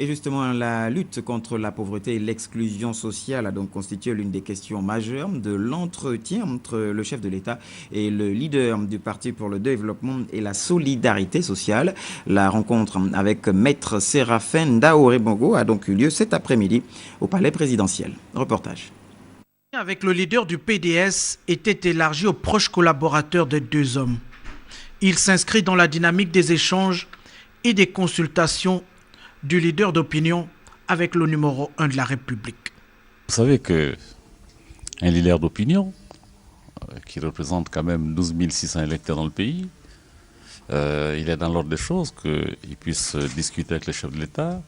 Et justement, la lutte contre la pauvreté et l'exclusion sociale a donc constitué l'une des questions majeures de l'entretien entre le chef de l'État et le leader du Parti pour le développement et la solidarité sociale. La rencontre avec Maître Séraphin Daoré Bongo a donc eu lieu cet après-midi au Palais présidentiel. Reportage. Avec le leader du PDS était élargi aux proches collaborateurs des deux hommes. Il s'inscrit dans la dynamique des échanges et des consultations du leader d'opinion avec le numéro 1 de la République. Vous savez qu'un leader d'opinion, qui représente quand même 12 600 électeurs dans le pays, il est dans l'ordre des choses qu'il puisse discuter avec le chef de l'État,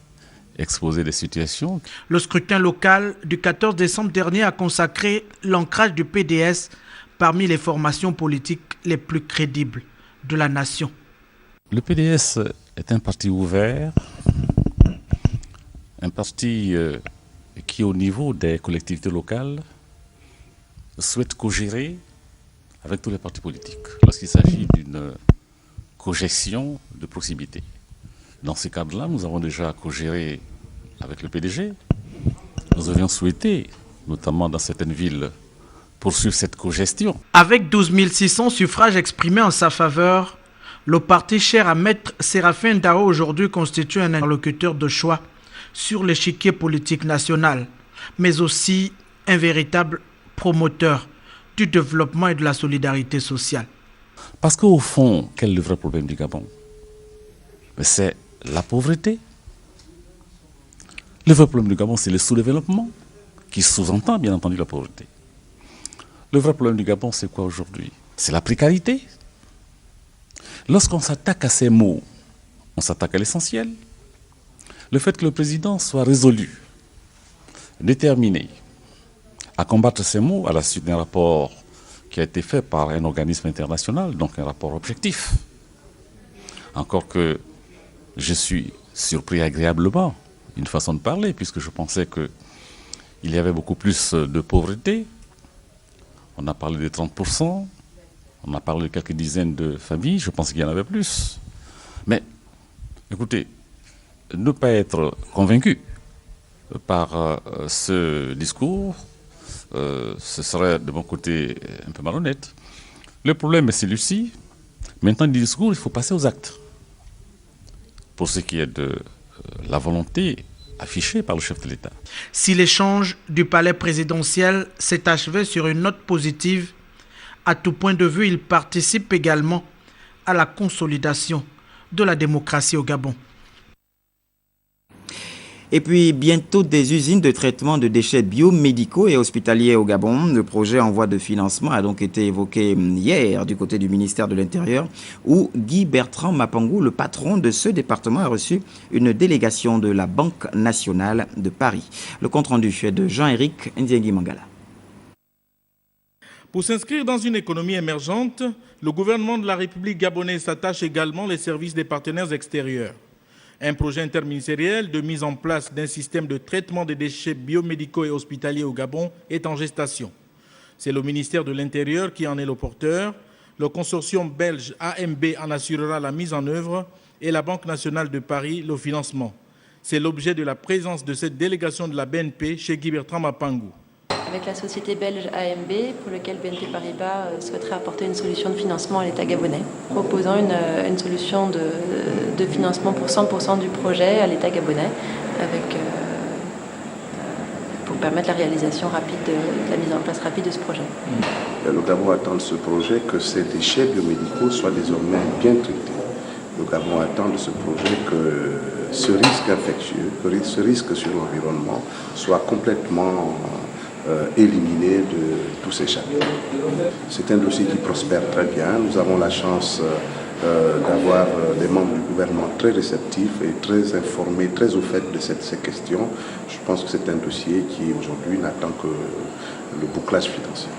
exposer des situations. Le scrutin local du 14 décembre dernier a consacré l'ancrage du PDS parmi les formations politiques les plus crédibles de la nation. Le PDS est un parti ouvert, un parti qui, au niveau des collectivités locales, souhaite co-gérer avec tous les partis politiques lorsqu'il s'agit d'une co-gestion de proximité. Dans ces cadres-là, nous avons déjà co-géré avec le PDG. Nous avions souhaité, notamment dans certaines villes, poursuivre cette co-gestion. Avec 12 600 suffrages exprimés en sa faveur, le parti cher à Maître Séraphin Dao aujourd'hui constitue un interlocuteur de choix sur l'échiquier politique national, mais aussi un véritable promoteur du développement et de la solidarité sociale. Parce qu'au fond, quel est le vrai problème du Gabon? C'est la pauvreté. Le vrai problème du Gabon, c'est le sous-développement, qui sous-entend bien entendu la pauvreté. Le vrai problème du Gabon, c'est quoi aujourd'hui? C'est la précarité. Lorsqu'on s'attaque à ces mots, on s'attaque à l'essentiel. Le fait que le président soit résolu, déterminé à combattre ces mots à la suite d'un rapport qui a été fait par un organisme international, donc un rapport objectif. Encore que je suis surpris agréablement, une façon de parler, puisque je pensais qu'il y avait beaucoup plus de pauvreté. On a parlé de 30%, on a parlé de quelques dizaines de familles, je pense qu'il y en avait plus. Mais, écoutez, ne pas être convaincu par ce discours, ce serait de mon côté un peu malhonnête. Le problème est celui-ci. Maintenant, du discours, il faut passer aux actes. Pour ce qui est de la volonté affichée par le chef de l'État. Si l'échange du palais présidentiel s'est achevé sur une note positive, à tout point de vue, il participe également à la consolidation de la démocratie au Gabon. Et puis bientôt des usines de traitement de déchets biomédicaux et hospitaliers au Gabon. Le projet en voie de financement a donc été évoqué hier du côté du ministère de l'Intérieur où Guy Bertrand Mapangou, le patron de ce département, a reçu une délégation de la Banque nationale de Paris. Le compte-rendu est de Jean-Éric Ndiengui Mangala. Pour s'inscrire dans une économie émergente, le gouvernement de la République gabonaise s'attache également les services des partenaires extérieurs. Un projet interministériel de mise en place d'un système de traitement des déchets biomédicaux et hospitaliers au Gabon est en gestation. C'est le ministère de l'Intérieur qui en est le porteur. Le consortium belge AMB en assurera la mise en œuvre et la Banque nationale de Paris le financement. C'est l'objet de la présence de cette délégation de la BNP chez Guy Bertrand Mapangou. Avec la société belge AMB, pour laquelle BNP Paribas souhaiterait apporter une solution de financement à l'État gabonais, proposant une solution de financement pour 100% du projet à l'État gabonais, pour permettre la réalisation rapide, la mise en place rapide de ce projet. Le Gabon attend de ce projet que ces déchets biomédicaux soient désormais bien traités. Le Gabon attend de ce projet que ce risque infectieux, que ce risque sur l'environnement soit complètement éliminé de tous ces chapitres. C'est un dossier qui prospère très bien. Nous avons la chance d'avoir des membres du gouvernement très réceptifs et très informés, très au fait de ces questions. Je pense que c'est un dossier qui aujourd'hui n'attend que le bouclage financier.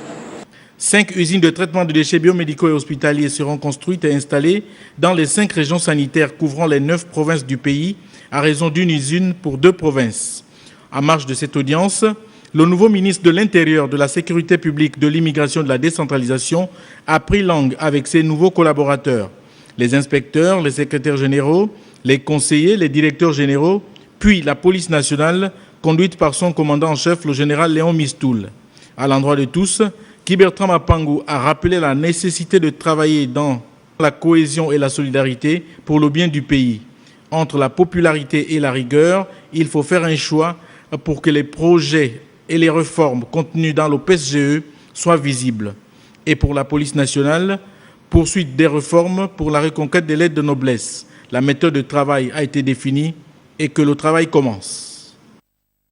5 usines de traitement de déchets biomédicaux et hospitaliers seront construites et installées dans les 5 régions sanitaires couvrant les 9 provinces du pays, à raison d'une usine pour 2 provinces. En marge de cette audience, le nouveau ministre de l'Intérieur, de la Sécurité publique, de l'Immigration et de la Décentralisation a pris langue avec ses nouveaux collaborateurs. Les inspecteurs, les secrétaires généraux, les conseillers, les directeurs généraux, puis la police nationale, conduite par son commandant en chef, le général Léon Mistoul. À l'endroit de tous, Guy Bertrand Mapangu a rappelé la nécessité de travailler dans la cohésion et la solidarité pour le bien du pays. Entre la popularité et la rigueur, il faut faire un choix pour que les projets et les réformes contenues dans le PSGE soient visibles. Et pour la police nationale, poursuite des réformes pour la reconquête des lettres de noblesse. La méthode de travail a été définie et que le travail commence.